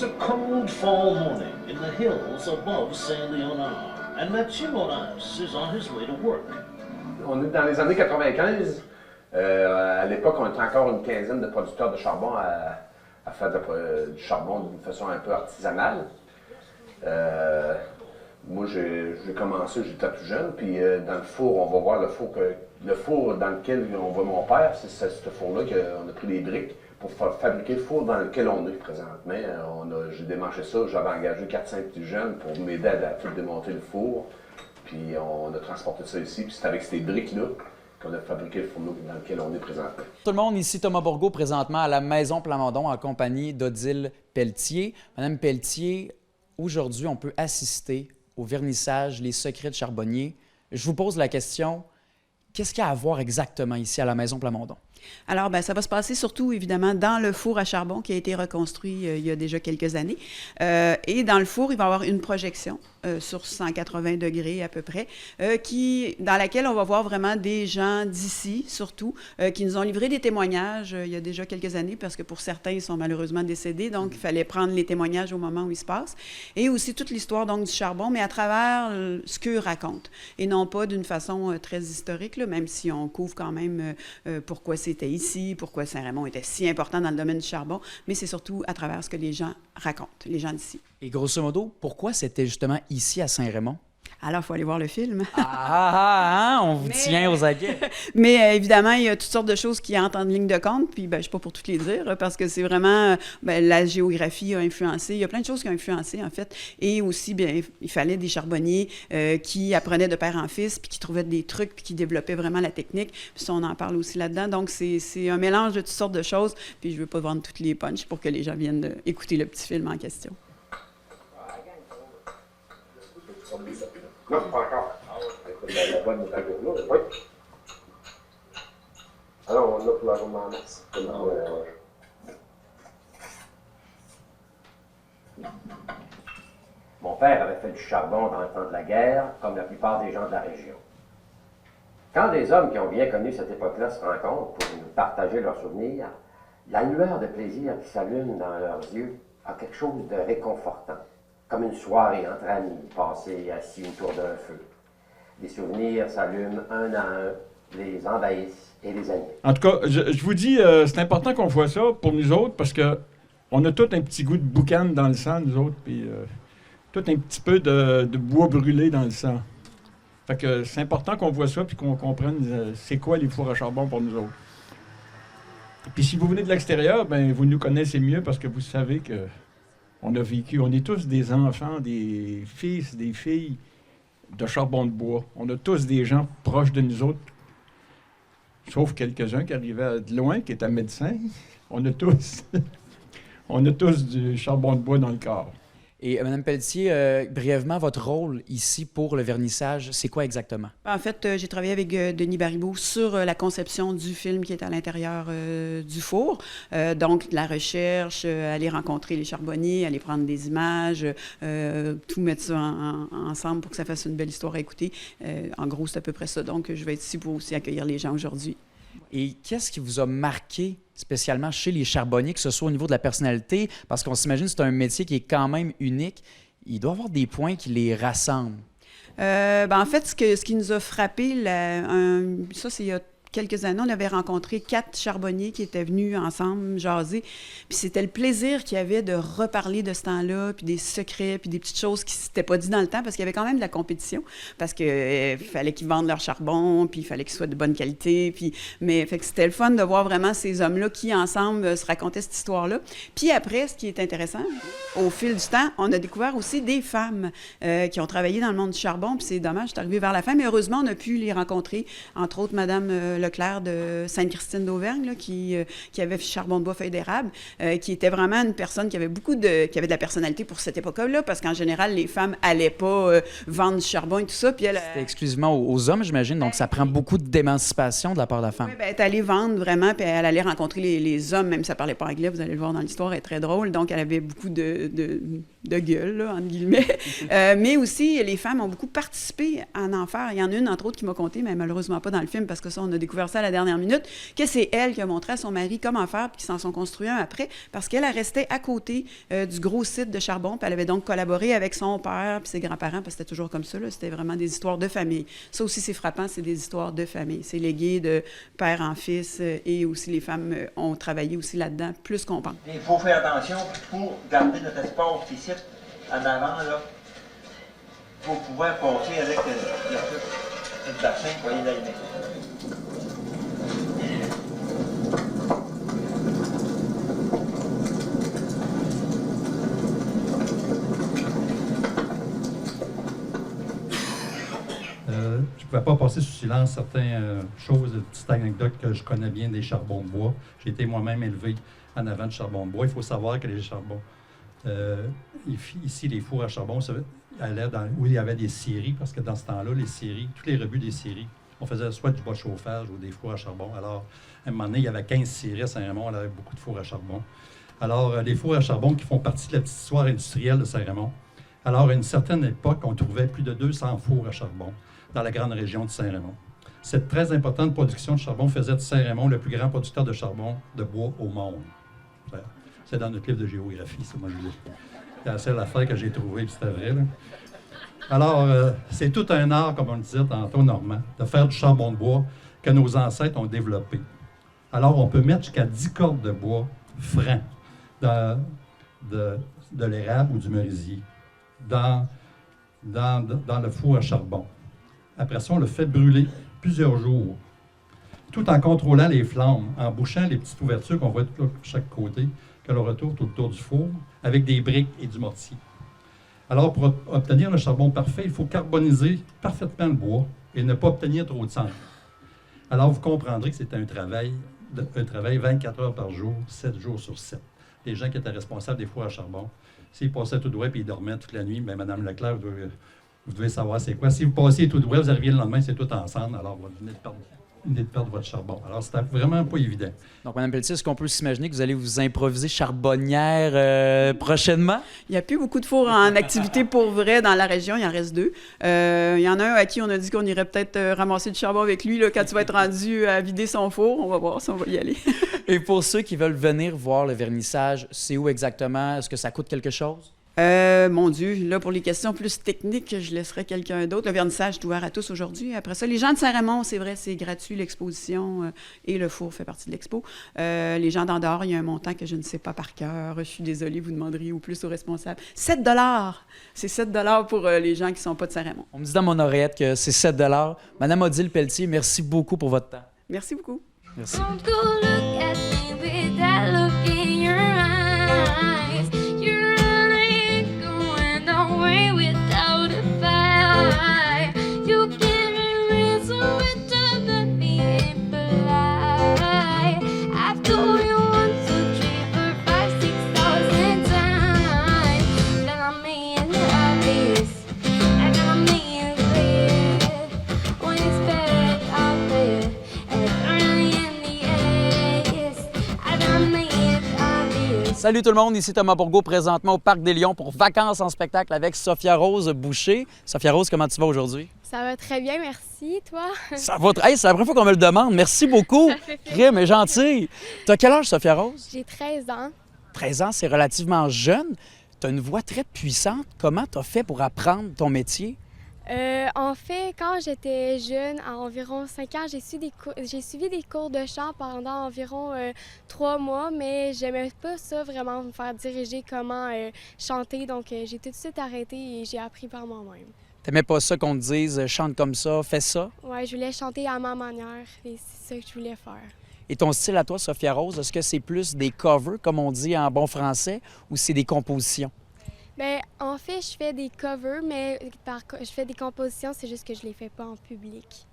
was a cold fall morning in the hills above Saint Leonard, and Mathieu Moras is on his way to work. On est dans les années 95. À l'époque, on était encore une quinzaine de producteurs de charbon à faire du charbon d'une façon un peu artisanale. Moi, j'ai commencé, j'étais tout jeune, puis dans le four, on va voir le four dans lequel on voit mon père, c'est ce four-là qu'on a pris des briques pour fabriquer le four dans lequel on est présentement. J'ai démarché ça, j'avais engagé 4-5 petits jeunes pour m'aider à tout démonter le four, puis on a transporté ça ici, puis c'est avec ces briques-là qu'on a fabriqué le fourneau dans lequel on est présentement. Tout le monde, ici Thomas Bourgault, présentement à la Maison Plamondon en compagnie d'Odile Pelletier. Madame Pelletier, aujourd'hui, on peut assister au vernissage Les Secrets de Charbonnier. Je vous pose la question, qu'est-ce qu'il y a à voir exactement ici à la Maison Plamondon? Alors, bien, ça va se passer surtout, évidemment, dans le four à charbon qui a été reconstruit il y a déjà quelques années. Et dans le four, il va y avoir une projection sur 180 degrés à peu près, dans laquelle on va voir vraiment des gens d'ici, surtout, qui nous ont livré des témoignages il y a déjà quelques années, parce que pour certains, ils sont malheureusement décédés, donc il fallait prendre les témoignages au moment où ils se passent. Et aussi toute l'histoire donc du charbon, mais à travers ce qu'eux racontent, et non pas d'une façon très historique, là, même si on couvre quand même pourquoi c'était ici, pourquoi Saint-Raymond était si important dans le domaine du charbon, mais c'est surtout à travers ce que les gens racontent, les gens d'ici. Et grosso modo, pourquoi c'était justement ici à Saint-Raymond? Alors, il faut aller voir le film. On vous tient aux aguets. Mais évidemment, il y a toutes sortes de choses qui entrent en ligne de compte, puis je ne suis pas pour toutes les dire, parce que c'est vraiment, la géographie a influencé, il y a plein de choses qui ont influencé, en fait, et aussi, bien, il fallait des charbonniers qui apprenaient de père en fils, puis qui trouvaient des trucs, puis qui développaient vraiment la technique, puis ça, on en parle aussi là-dedans, donc c'est un mélange de toutes sortes de choses, puis je ne veux pas vendre toutes les punches pour que les gens viennent écouter le petit film en question. Non, pas encore. La bonne nouvelle là, oui. Alors, on a pour la journée en mars. Mon père avait fait du charbon dans le temps de la guerre, comme la plupart des gens de la région. Quand des hommes qui ont bien connu cette époque-là se rencontrent pour nous partager leurs souvenirs, la lueur de plaisir qui s'allume dans leurs yeux a quelque chose de réconfortant. Comme une soirée entre amis, passée assis autour d'un feu. Les souvenirs s'allument un à un, les envahissent et les animent. En tout cas, je vous dis, c'est important qu'on voit ça pour nous autres, parce que on a tout un petit goût de boucan dans le sang, nous autres, puis tout un petit peu de bois brûlé dans le sang. Fait que c'est important qu'on voit ça, puis qu'on comprenne c'est quoi les fours à charbon pour nous autres. Puis si vous venez de l'extérieur, ben vous nous connaissez mieux, parce que vous savez que on a vécu, on est tous des enfants, des fils, des filles de charbon de bois. On a tous des gens proches de nous autres, sauf quelques-uns qui arrivaient de loin, qui étaient médecins. On a tous du charbon de bois dans le corps. Et Mme Pelletier, brièvement, votre rôle ici pour le vernissage, c'est quoi exactement? En fait, j'ai travaillé avec Denis Baribeau sur la conception du film qui est à l'intérieur du four. Donc, la recherche, aller rencontrer les charbonniers, aller prendre des images, tout mettre ça ensemble pour que ça fasse une belle histoire à écouter. En gros, c'est à peu près ça. Donc, je vais être ici pour aussi accueillir les gens aujourd'hui. Et qu'est-ce qui vous a marqué spécialement chez les charbonniers, que ce soit au niveau de la personnalité, parce qu'on s'imagine que c'est un métier qui est quand même unique. Il doit y avoir des points qui les rassemblent. En fait, ce qui nous a frappé, ça c'est il y a quelques années, on avait rencontré 4 charbonniers qui étaient venus ensemble jaser. Puis c'était le plaisir qu'il y avait de reparler de ce temps-là, puis des secrets, puis des petites choses qui ne s'étaient pas dit dans le temps, parce qu'il y avait quand même de la compétition, parce qu'il fallait qu'ils vendent leur charbon, puis il fallait qu'il soit de bonne qualité. Mais fait que c'était le fun de voir vraiment ces hommes-là qui, ensemble, se racontaient cette histoire-là. Puis après, ce qui est intéressant, au fil du temps, on a découvert aussi des femmes qui ont travaillé dans le monde du charbon, puis c'est dommage, c'est arrivé vers la fin, mais heureusement, on a pu les rencontrer, entre autres, Madame Leclerc de Sainte-Christine d'Auvergne, là, qui avait charbon de bois, feuilles d'érable, qui était vraiment une personne qui avait qui avait de la personnalité pour cette époque-là, parce qu'en général, les femmes n'allaient pas vendre du charbon et tout ça. Puis c'était exclusivement aux hommes, j'imagine, donc ça prend beaucoup d'émancipation de la part de la femme. Oui, elle est allée vendre vraiment, puis elle allait rencontrer les hommes, même si elle ne parlait pas anglais, vous allez le voir dans l'histoire, elle est très drôle, donc elle avait beaucoup de gueule, là, entre guillemets. Mais aussi, les femmes ont beaucoup participé à en faire. Il y en a une, entre autres, qui m'a conté, mais malheureusement pas dans le film, parce que ça, on a découvert ça à la dernière minute, que c'est elle qui a montré à son mari comment faire, puis qu'ils s'en sont construits un après, parce qu'elle restait à côté du gros site de charbon, puis elle avait donc collaboré avec son père puis ses grands-parents, parce que c'était toujours comme ça, là, c'était vraiment des histoires de famille. Ça aussi, c'est frappant, c'est des histoires de famille. C'est légué de père en fils, et aussi les femmes ont travaillé aussi là-dedans, plus qu'on pense. Il faut faire attention pour garder notre espace ici, en avant, là, pour pouvoir passer avec le bassin pour aller dans les mains. Je ne pouvais pas passer sous silence certaines choses, des petites anecdotes que je connais bien des charbons de bois. J'ai été moi-même élevé en avant de charbon de bois. Il faut savoir que les charbons, ici, les fours à charbon, ça allait où il y avait des scieries, parce que dans ce temps-là, les scieries, tous les rebuts des scieries, on faisait soit du bois de chauffage ou des fours à charbon. Alors, à un moment donné, il y avait 15 scieries à Saint-Raymond, on avait beaucoup de fours à charbon. Alors, les fours à charbon qui font partie de la petite histoire industrielle de Saint-Raymond. Alors, à une certaine époque, on trouvait plus de 200 fours à charbon dans la grande région de Saint-Raymond. Cette très importante production de charbon faisait de Saint-Raymond le plus grand producteur de charbon de bois au monde. C'est dans notre livre de géographie, ça, moi, je l'ai. C'est la seule affaire que j'ai trouvée, puis c'était vrai, là. Alors, c'est tout un art, comme on le disait tantôt, Normand, de faire du charbon de bois que nos ancêtres ont développé. Alors, on peut mettre jusqu'à 10 cordes de bois francs de l'érable ou du merisier dans le four à charbon. Après ça, on le fait brûler plusieurs jours, tout en contrôlant les flammes, en bouchant les petites ouvertures qu'on voit de chaque côté, que l'on retourne tout autour du four, avec des briques et du mortier. Alors, pour obtenir le charbon parfait, il faut carboniser parfaitement le bois et ne pas obtenir trop de cendres. Alors, vous comprendrez que c'est un travail 24 heures par jour, 7 jours sur 7. Les gens qui étaient responsables des fours à charbon, s'ils passaient tout droit et ils dormaient toute la nuit, bien, Mme Leclerc, vous devez savoir c'est quoi. Si vous passiez tout droit, vous arriviez le lendemain, c'est tout ensemble, alors vous venez de perdre votre charbon. Alors, c'était vraiment pas évident. Donc, Mme Pelletier, est-ce qu'on peut s'imaginer que vous allez vous improviser charbonnière prochainement? Il n'y a plus beaucoup de fours en activité pour vrai dans la région, il en reste 2. Il y en a un à qui on a dit qu'on irait peut-être ramasser du charbon avec lui là, quand tu vas être rendu à vider son four. On va voir si on va y aller. Et pour ceux qui veulent venir voir le vernissage, c'est où exactement? Est-ce que ça coûte quelque chose? Mon Dieu, là, pour les questions plus techniques, je laisserai quelqu'un d'autre. Le vernissage est ouvert à tous aujourd'hui. Après ça, les gens de Saint-Raymond, c'est vrai, c'est gratuit, l'exposition et le four fait partie de l'expo. Les gens d'en dehors, il y a un montant que je ne sais pas par cœur. Je suis désolée, vous demanderiez au plus aux responsables. 7 $! C'est 7 $ pour les gens qui ne sont pas de Saint-Raymond. On me dit dans mon oreillette que c'est 7 $. Madame Odile Pelletier, merci beaucoup pour votre temps. Merci beaucoup. Merci. Don't go look at me with that look in your eyes. You're really going away without a fight. You give me reason to let me impolite. I've told you 1, 2, 3, 4, 5, 6,000 times that I'm being obvious. And I'm being clear when it's bad out there. Salut tout le monde, ici Thomas Bourgault, présentement au Parc des Lions pour Vacances en spectacle avec Sophia Rose Boucher. Sophia Rose, comment tu vas aujourd'hui? Ça va très bien, merci. Toi? Ça va très... Hey, c'est la première fois qu'on me le demande. Merci beaucoup. Crime, mais gentil. T'as quel âge, Sophia Rose? J'ai 13 ans. 13 ans, c'est relativement jeune. T'as une voix très puissante. Comment t'as fait pour apprendre ton métier? En fait, quand j'étais jeune, à environ 5 ans, j'ai suivi des cours de chant pendant environ 3 mois, mais j'aimais pas ça vraiment, me faire diriger comment chanter, donc j'ai tout de suite arrêté et j'ai appris par moi-même. T'aimais pas ça qu'on te dise « chante comme ça, fais ça ». Ouais, je voulais chanter à ma manière et c'est ça que je voulais faire. Et ton style à toi, Sophia Rose, est-ce que c'est plus des covers, comme on dit en bon français, ou c'est des compositions? Bien, en fait, je fais des covers, mais je fais des compositions, c'est juste que je les fais pas en public.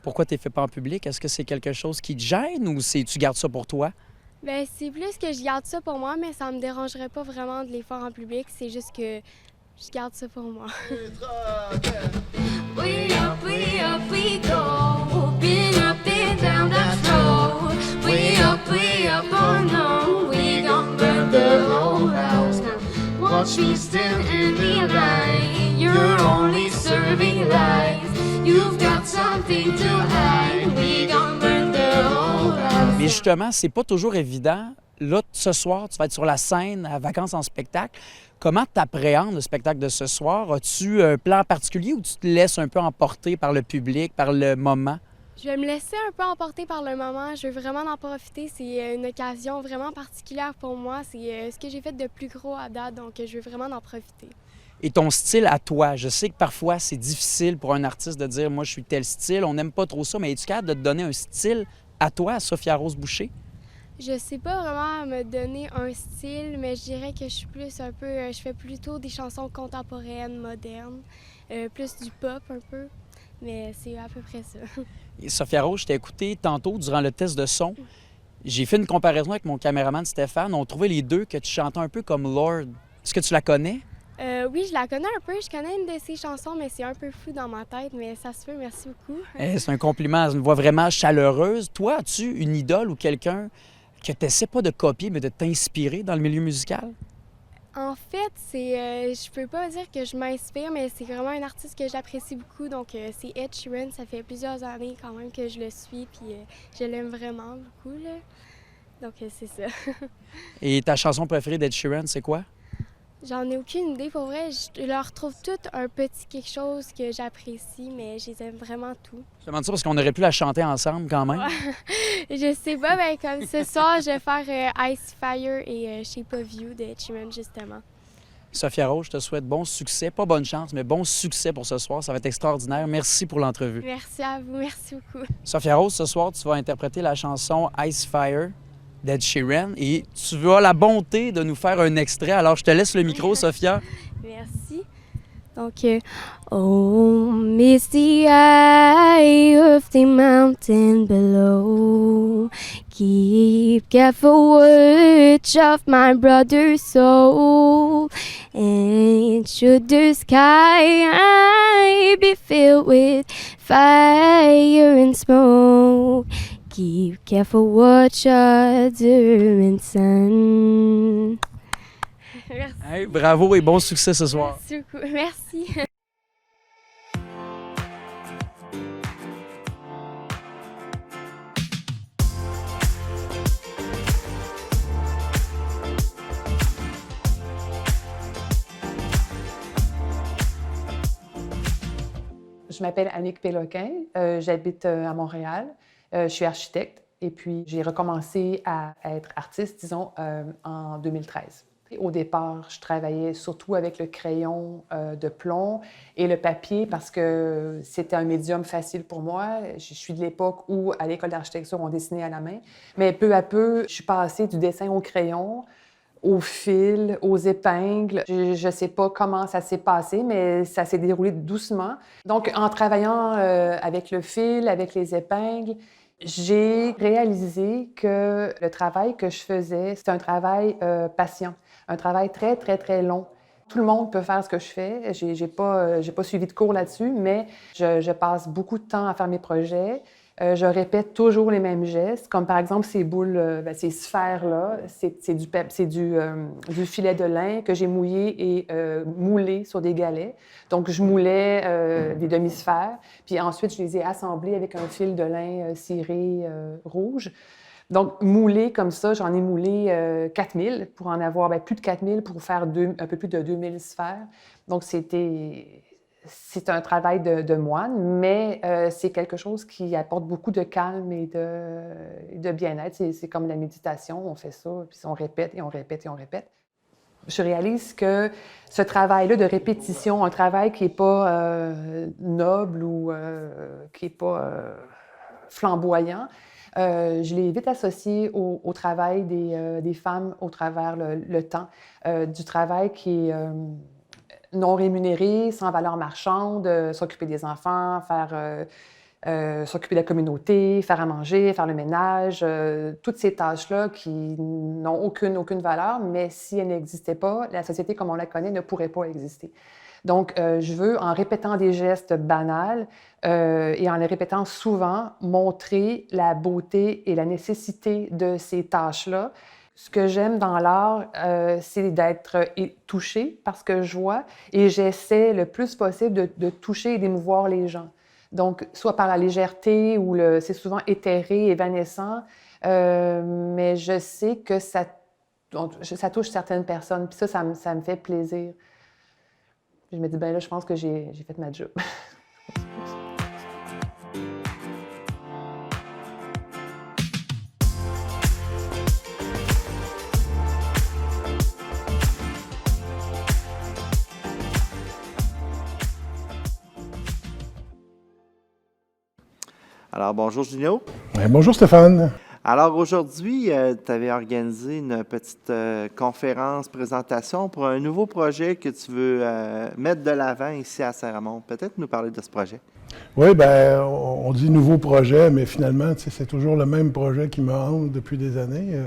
Pourquoi tu les fais pas en public? Est-ce que c'est quelque chose qui te gêne ou tu gardes ça pour toi? Bien, c'est plus que je garde ça pour moi, mais ça me dérangerait pas vraiment de les faire en public. C'est juste que je garde ça pour moi. We up, we go, been up and down that road. We up, oh no, we gon' burn the whole house. One watch me stand in the line. You're only serving lies. You've got something to hide. We gon' burn the whole house. Mais justement, c'est pas toujours évident. Là, ce soir, tu vas être sur la scène à Vacances en spectacle. Comment tu appréhendes le spectacle de ce soir? As-tu un plan particulier ou tu te laisses un peu emporter par le public, par le moment? Je vais me laisser un peu emporter par le moment. Je veux vraiment en profiter. C'est une occasion vraiment particulière pour moi. C'est ce que j'ai fait de plus gros à date, donc je veux vraiment en profiter. Et ton style à toi, je sais que parfois c'est difficile pour un artiste de dire « moi je suis tel style », on n'aime pas trop ça, mais es-tu capable de te donner un style à toi, à Sophia Rose Boucher? Je sais pas vraiment me donner un style, mais je dirais que je suis plus un peu... je fais plutôt des chansons contemporaines, modernes, plus du pop un peu, mais c'est à peu près ça. Et Sophia Rose, je t'ai écouté tantôt durant le test de son. J'ai fait une comparaison avec mon caméraman Stéphane. On trouvait les deux que tu chantais un peu comme Lord. Est-ce que tu la connais? Oui, je la connais un peu. Je connais une de ses chansons, mais c'est un peu flou dans ma tête, mais ça se fait. Merci beaucoup. C'est un compliment, une voix vraiment chaleureuse. Toi, as-tu une idole ou quelqu'un que tu n'essaies pas de copier, mais de t'inspirer dans le milieu musical? En fait, je peux pas dire que je m'inspire, mais c'est vraiment un artiste que j'apprécie beaucoup. Donc, c'est Ed Sheeran. Ça fait plusieurs années quand même que je le suis, puis je l'aime vraiment beaucoup, là. Donc, c'est ça. Et ta chanson préférée d'Ed Sheeran, c'est quoi? J'en ai aucune idée. Pour vrai, je leur trouve toutes un petit quelque chose que j'apprécie, mais je les aime vraiment tout. Je te demande ça parce qu'on aurait pu la chanter ensemble quand même. Je sais pas, mais comme ce soir, je vais faire Ice Fire et Shape of You de Ed Sheeran, justement. Sophia Rose, je te souhaite bon succès. Pas bonne chance, mais bon succès pour ce soir. Ça va être extraordinaire. Merci pour l'entrevue. Merci à vous. Merci beaucoup. Sophia Rose, ce soir, tu vas interpréter la chanson Ice Fire d'Ed Sheeran et tu as la bonté de nous faire un extrait. Alors, je te laisse le micro, Sophia. Merci. Donc, oh, miss the eye of the mountain below. Keep careful watch of my brother's soul. And should the sky be filled with fire and smoke, keep careful watch other and sun. Merci. Hey, bravo et bon succès ce soir. Merci beaucoup. Merci. Je m'appelle Annick Péloquin, j'habite à Montréal, je suis architecte et puis j'ai recommencé à être artiste, disons, en 2013. Au départ, je travaillais surtout avec le crayon de plomb et le papier parce que c'était un médium facile pour moi. Je suis de l'époque où, à l'école d'architecture, on dessinait à la main. Mais peu à peu, je suis passée du dessin au crayon, au fil, aux épingles. Je ne sais pas comment ça s'est passé, mais ça s'est déroulé doucement. Donc, en travaillant avec le fil, avec les épingles, j'ai réalisé que le travail que je faisais, c'était un travail patient, un travail très, très, très long. Tout le monde peut faire ce que je fais. J'ai pas suivi de cours là-dessus, mais je passe beaucoup de temps à faire mes projets. Je répète toujours les mêmes gestes, comme par exemple ces boules, ces sphères-là, c'est du filet de lin que j'ai mouillé et moulé sur des galets. Donc, je moulais des demi-sphères, puis ensuite, je les ai assemblées avec un fil de lin ciré rouge. Donc, moulé comme ça, j'en ai moulé 4000 pour en avoir plus de 4000 pour faire un peu plus de 2000 sphères. Donc, c'est un travail de moine, mais c'est quelque chose qui apporte beaucoup de calme et de bien-être. C'est comme la méditation, on fait ça, puis on répète et on répète et on répète. Je réalise que ce travail-là de répétition, un travail qui n'est pas noble ou qui n'est pas flamboyant, je l'ai vite associé au travail des femmes au travers le temps, du travail qui est non rémunéré, sans valeur marchande, s'occuper des enfants, s'occuper de la communauté, faire à manger, faire le ménage, toutes ces tâches-là qui n'ont aucune valeur, mais si elles n'existaient pas, la société comme on la connaît ne pourrait pas exister. Donc, je veux, en répétant des gestes banals et en les répétant souvent, montrer la beauté et la nécessité de ces tâches-là. Ce que j'aime dans l'art, c'est d'être touchée par ce que je vois et j'essaie le plus possible de toucher et d'émouvoir les gens. Donc, soit par la légèreté ou c'est souvent éthéré, évanescent, mais je sais que ça touche certaines personnes. Puis ça me fait plaisir. Je me dis, ben là, je pense que j'ai fait ma job. Alors, bonjour Junio. Bonjour Stéphane. Alors aujourd'hui, tu avais organisé une petite conférence, présentation pour un nouveau projet que tu veux mettre de l'avant ici à Saint-Ramon. Peut-être nous parler de ce projet? Oui, bien, on dit nouveau projet, mais finalement, c'est toujours le même projet qui me hante depuis des années.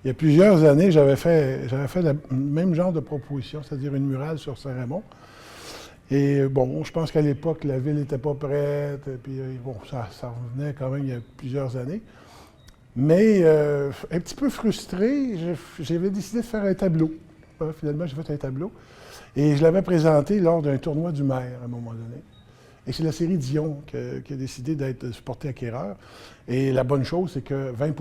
Il y a plusieurs années, j'avais fait le même genre de proposition, c'est-à-dire une murale sur Saint-Ramon. Et bon, je pense qu'à l'époque, la ville n'était pas prête, puis bon, ça revenait quand même il y a plusieurs années. Mais un petit peu frustré, j'avais décidé de faire un tableau. Finalement, j'ai fait un tableau. Et je l'avais présenté lors d'un tournoi du maire, à un moment donné. Et c'est la série Dion qui a décidé d'être supportée acquéreur. Et la bonne chose, c'est que 20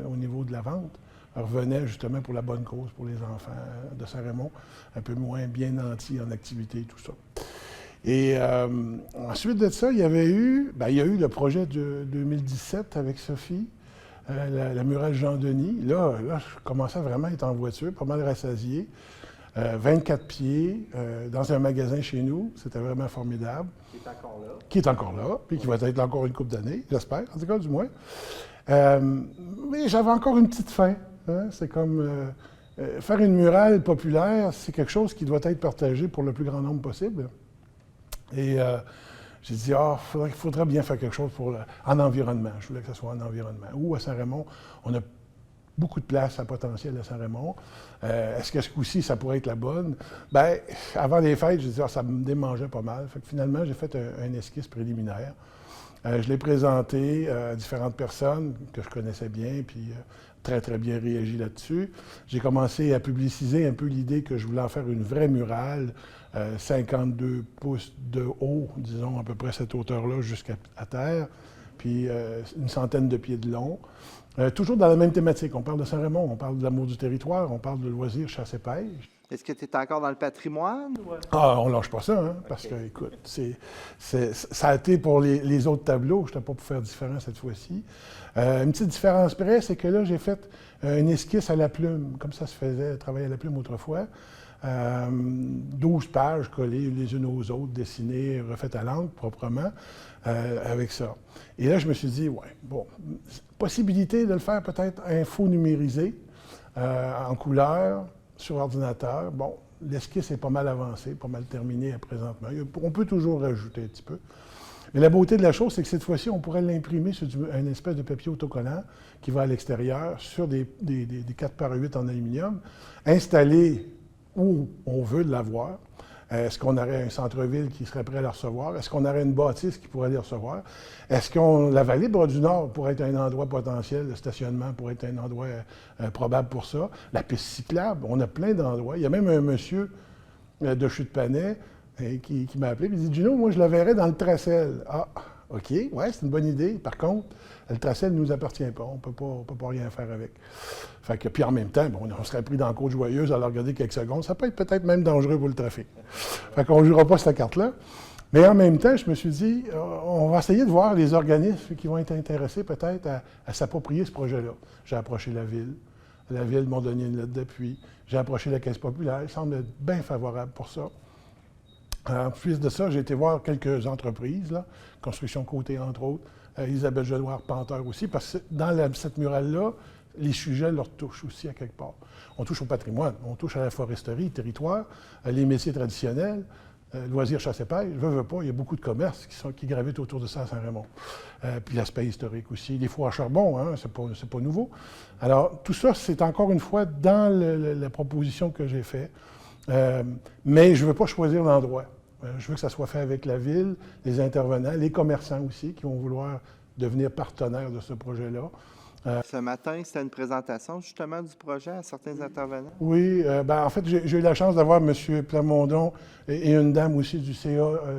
au niveau de la vente revenait justement pour la bonne cause, pour les enfants de Saint-Ramon, un peu moins bien nantis en activité et tout ça. Et ensuite de ça, il y a eu le projet de 2017 avec Sophie, la murale Jean-Denis. Là, je commençais vraiment à être en voiture, pas mal rassasié. 24 pieds, dans un magasin chez nous. C'était vraiment formidable. Qui est encore là. Qui est encore là, puis qui va être là encore une couple d'années, j'espère, en tout cas, du moins. Mais j'avais encore une petite faim. Hein? C'est comme faire une murale populaire, c'est quelque chose qui doit être partagé pour le plus grand nombre possible. Et j'ai dit, il faudrait bien faire quelque chose en environnement. Je voulais que ce soit en environnement. Ou à Saint-Ramon, on a beaucoup de place à potentiel à Saint-Ramon. Est-ce que ce coup-ci, ça pourrait être la bonne? Bien, avant les fêtes, j'ai dit, ça me démangeait pas mal. Fait que finalement, j'ai fait un esquisse préliminaire. Je l'ai présenté à différentes personnes que je connaissais bien, puis très, très bien réagi là-dessus. J'ai commencé à publiciser un peu l'idée que je voulais en faire une vraie murale, 52 pouces de haut, disons à peu près cette hauteur-là jusqu'à terre, puis une centaine de pieds de long. Toujours dans la même thématique. On parle de Saint-Ramon, on parle de l'amour du territoire, on parle de loisirs, chasse et pêche. Est-ce que tu es encore dans le patrimoine? Ou... on lâche pas ça, hein, parce que, écoute, ça a été pour les autres tableaux, je n'étais pas pour faire différent cette fois-ci. Une petite différence près, c'est que là, j'ai fait une esquisse à la plume, comme ça se faisait, travailler à la plume autrefois. 12 pages collées les unes aux autres, dessinées, refaites à l'encre proprement, avec ça. Et là, je me suis dit, possibilité de le faire peut-être info-numérisé, en couleur, sur ordinateur. Bon, l'esquisse est pas mal avancée, pas mal terminée présentement. On peut toujours rajouter un petit peu. Mais la beauté de la chose, c'est que cette fois-ci, on pourrait l'imprimer sur un espèce de papier autocollant qui va à l'extérieur, sur des 4x8 en aluminium, installé où on veut l'avoir. Est-ce qu'on aurait un centre-ville qui serait prêt à le recevoir? Est-ce qu'on aurait une bâtisse qui pourrait les recevoir? Est-ce que la vallée Bras-du-Nord pourrait être un endroit potentiel de stationnement, pourrait être un endroit probable pour ça? La piste cyclable, on a plein d'endroits. Il y a même un monsieur de Chute-Panay qui m'a appelé et il dit « Gino, moi je le verrais dans le Tracel. » Ah, OK, ouais, c'est une bonne idée. Par contre, le Tracel ne nous appartient pas. On peut pas rien faire avec. Fait que, puis en même temps, on serait pris dans la Côte-Joyeuse à le regarder quelques secondes. Ça peut être peut-être même dangereux pour le trafic. Fait qu'on ne jouera pas cette carte-là. Mais en même temps, je me suis dit, on va essayer de voir les organismes qui vont être intéressés peut-être à s'approprier ce projet-là. J'ai approché la ville. La ville m'a donné une lettre d'appui. J'ai approché la Caisse populaire. Ils semblent être bien favorables pour ça. En plus de ça, j'ai été voir quelques entreprises, là, Construction Côté, entre autres, Isabelle Gelois, Arpenteur aussi, parce que dans cette murale-là, les sujets leur touchent aussi à quelque part. On touche au patrimoine, on touche à la foresterie, territoire, les métiers traditionnels, loisirs, chasse et pêche. Veux pas, il y a beaucoup de commerces qui gravitent autour de ça à Saint-Ramon. Puis l'aspect historique aussi. Les fours à charbon, hein, c'est pas nouveau. Alors, tout ça, c'est encore une fois dans la proposition que j'ai faite. Mais je ne veux pas choisir l'endroit. Je veux que ça soit fait avec la ville, les intervenants, les commerçants aussi, qui vont vouloir devenir partenaires de ce projet-là. Ce matin, c'était une présentation justement du projet à certains intervenants? Oui, en fait, j'ai eu la chance d'avoir M. Plamondon et une dame aussi du CA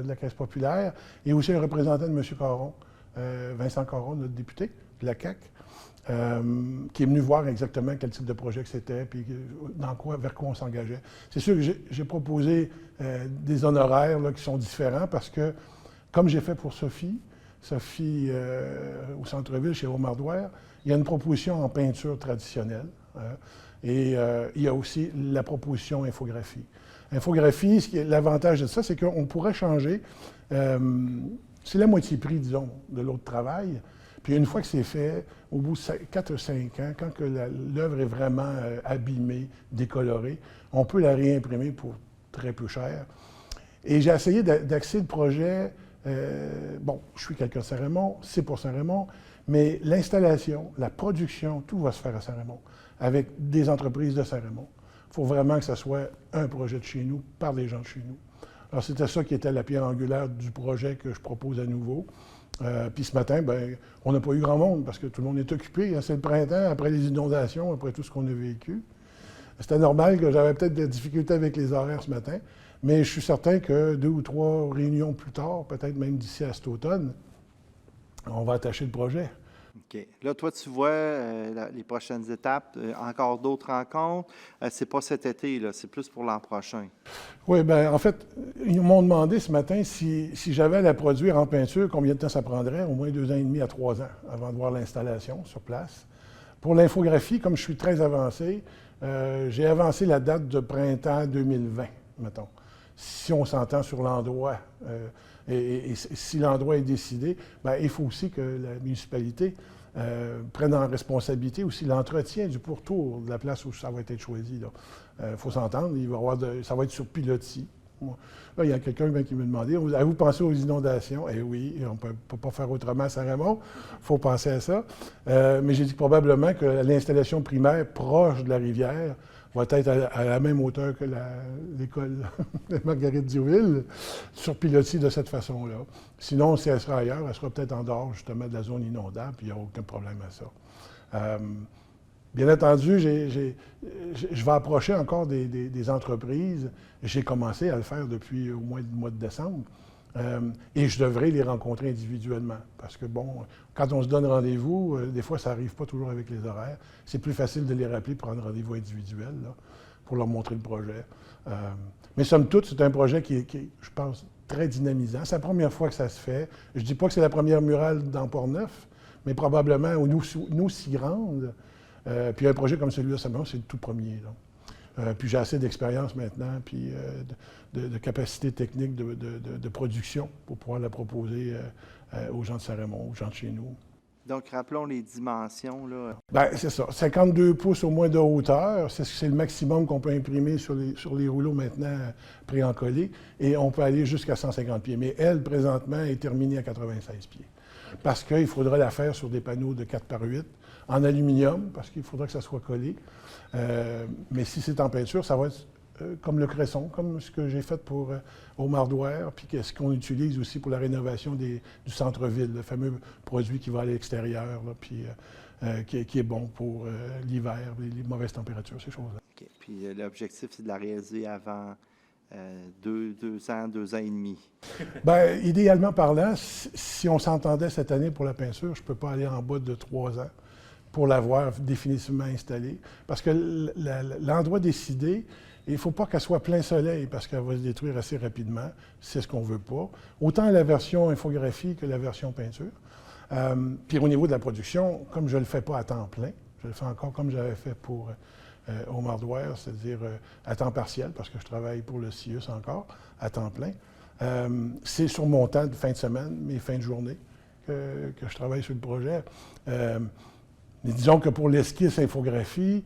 de la Caisse populaire, et aussi un représentant de M. Caron, Vincent Caron, notre député de la CAQ, qui est venu voir exactement quel type de projet que c'était, puis vers quoi on s'engageait. C'est sûr que j'ai proposé des honoraires là, qui sont différents parce que, comme j'ai fait pour Sophie au centre-ville, chez Romardoire, il y a une proposition en peinture traditionnelle. Et il y a aussi la proposition infographie. Infographie, l'avantage de ça, c'est qu'on pourrait changer. C'est la moitié prix, disons, de l'autre travail. Puis une fois que c'est fait, au bout de 4 ou 5 ans, quand l'œuvre est vraiment abîmée, décolorée, on peut la réimprimer pour très peu cher. Et j'ai essayé d'axer le projet. Je suis quelqu'un de Saint-Raymond, c'est pour Saint-Raymond, mais l'installation, la production, tout va se faire à Saint-Raymond, avec des entreprises de Saint-Raymond. Il faut vraiment que ce soit un projet de chez nous, par les gens de chez nous. Alors, c'était ça qui était la pierre angulaire du projet que je propose à nouveau. Puis ce matin, on n'a pas eu grand monde parce que tout le monde est occupé. Hein, c'est le printemps, après les inondations, après tout ce qu'on a vécu. C'était normal que j'avais peut-être des difficultés avec les horaires ce matin, mais je suis certain que 2 ou 3 réunions plus tard, peut-être même d'ici à cet automne, on va attacher le projet. OK. Là, toi, tu vois les prochaines étapes, encore d'autres rencontres. C'est pas cet été, là, c'est plus pour l'an prochain. Oui, en fait, ils m'ont demandé ce matin si j'avais à la produire en peinture, combien de temps ça prendrait? Au moins 2 ans et demi à 3 ans avant de voir l'installation sur place. Pour l'infographie, comme je suis très avancé, j'ai avancé la date de printemps 2020, mettons. Si on s'entend sur l'endroit et si l'endroit est décidé, il faut aussi que la municipalité prenne en responsabilité aussi l'entretien du pourtour de la place où ça va être choisi. Il faut s'entendre, ça va être sur pilotis. Là, il y a quelqu'un qui me demandait, avez-vous pensé aux inondations? Eh oui, on ne peut pas faire autrement à Saint-Raymond, il faut penser à ça. Mais j'ai dit probablement que l'installation primaire proche de la rivière va être à la même hauteur que l'école de Marguerite-Diouville, sur pilotis de cette façon-là. Sinon, si elle sera ailleurs, elle sera peut-être en dehors justement de la zone inondable, puis il n'y a aucun problème à ça. Bien entendu, je vais approcher encore des entreprises. J'ai commencé à le faire depuis au moins le mois de décembre. Et je devrais les rencontrer individuellement. Parce que, quand on se donne rendez-vous, des fois, ça n'arrive pas toujours avec les horaires. C'est plus facile de les rappeler pour prendre rendez-vous individuel, là, pour leur montrer le projet. Mais somme toute, c'est un projet qui est, je pense, très dynamisant. C'est la première fois que ça se fait. Je ne dis pas que c'est la première murale dans Port-Neuf, mais probablement une aussi grande. Puis un projet comme celui-là, c'est le tout premier. Là. Puis j'ai assez d'expérience maintenant, puis de capacité technique de production pour pouvoir la proposer aux gens de Saint-Raymond, aux gens de chez nous. Donc, rappelons les dimensions. Là. C'est ça. 52 pouces au moins de hauteur. C'est le maximum qu'on peut imprimer sur les rouleaux maintenant pré-encollés. Et on peut aller jusqu'à 150 pieds. Mais elle, présentement, est terminée à 96 pieds. Parce qu'il faudra la faire sur des panneaux de 4 par 8, en aluminium, parce qu'il faudra que ça soit collé. Mais si c'est en peinture, ça va être comme le cresson, comme ce que j'ai fait pour Romardoire, puis ce qu'on utilise aussi pour la rénovation du centre-ville, le fameux produit qui va à l'extérieur, là, puis qui est bon pour l'hiver, les mauvaises températures, ces choses-là. OK. Puis l'objectif, c'est de la réaliser avant 2 ans, 2 ans et demi. Idéalement parlant, si on s'entendait cette année pour la peinture, je ne peux pas aller en bas de 3 ans pour l'avoir définitivement installée. Parce que l'endroit décidé, il ne faut pas qu'elle soit plein soleil parce qu'elle va se détruire assez rapidement. C'est ce qu'on ne veut pas. Autant la version infographie que la version peinture. Puis au niveau de la production, comme je ne le fais pas à temps plein, je le fais encore comme j'avais fait pour Romardoire, c'est-à-dire à temps partiel, parce que je travaille pour le CIUS encore, à temps plein. C'est sur mon temps de fin de semaine, mes fins de journée, que je travaille sur le projet. Mais disons que pour l'esquisse infographie,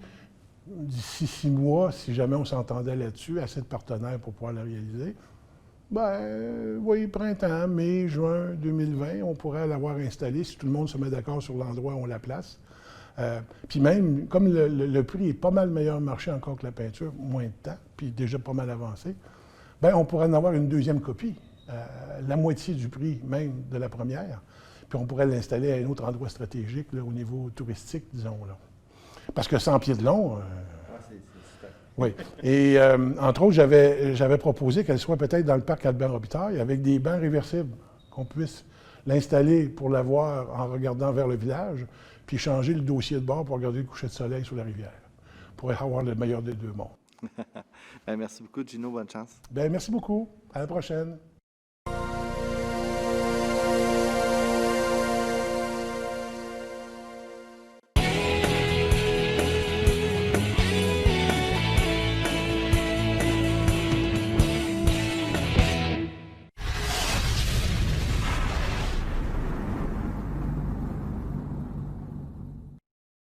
d'ici 6 mois, si jamais on s'entendait là-dessus, assez de partenaires pour pouvoir la réaliser, oui, printemps, mai, juin 2020, on pourrait l'avoir installée si tout le monde se met d'accord sur l'endroit où on la place. Puis même, comme le prix est pas mal meilleur marché encore que la peinture, moins de temps, puis déjà pas mal avancé, on pourrait en avoir une deuxième copie, la moitié du prix même de la première. puis on pourrait l'installer à un autre endroit stratégique là, au niveau touristique, disons. Là. Parce que 100 pieds de long... oui. Et entre autres, j'avais proposé qu'elle soit peut-être dans le parc Albert Robitaille avec des bancs réversibles, qu'on puisse l'installer pour la voir en regardant vers le village, puis changer le dossier de bord pour regarder le coucher de soleil sur la rivière, pour avoir le meilleur des deux mondes. Ben, merci beaucoup, Gino. Bonne chance. Bien, merci beaucoup. À la prochaine.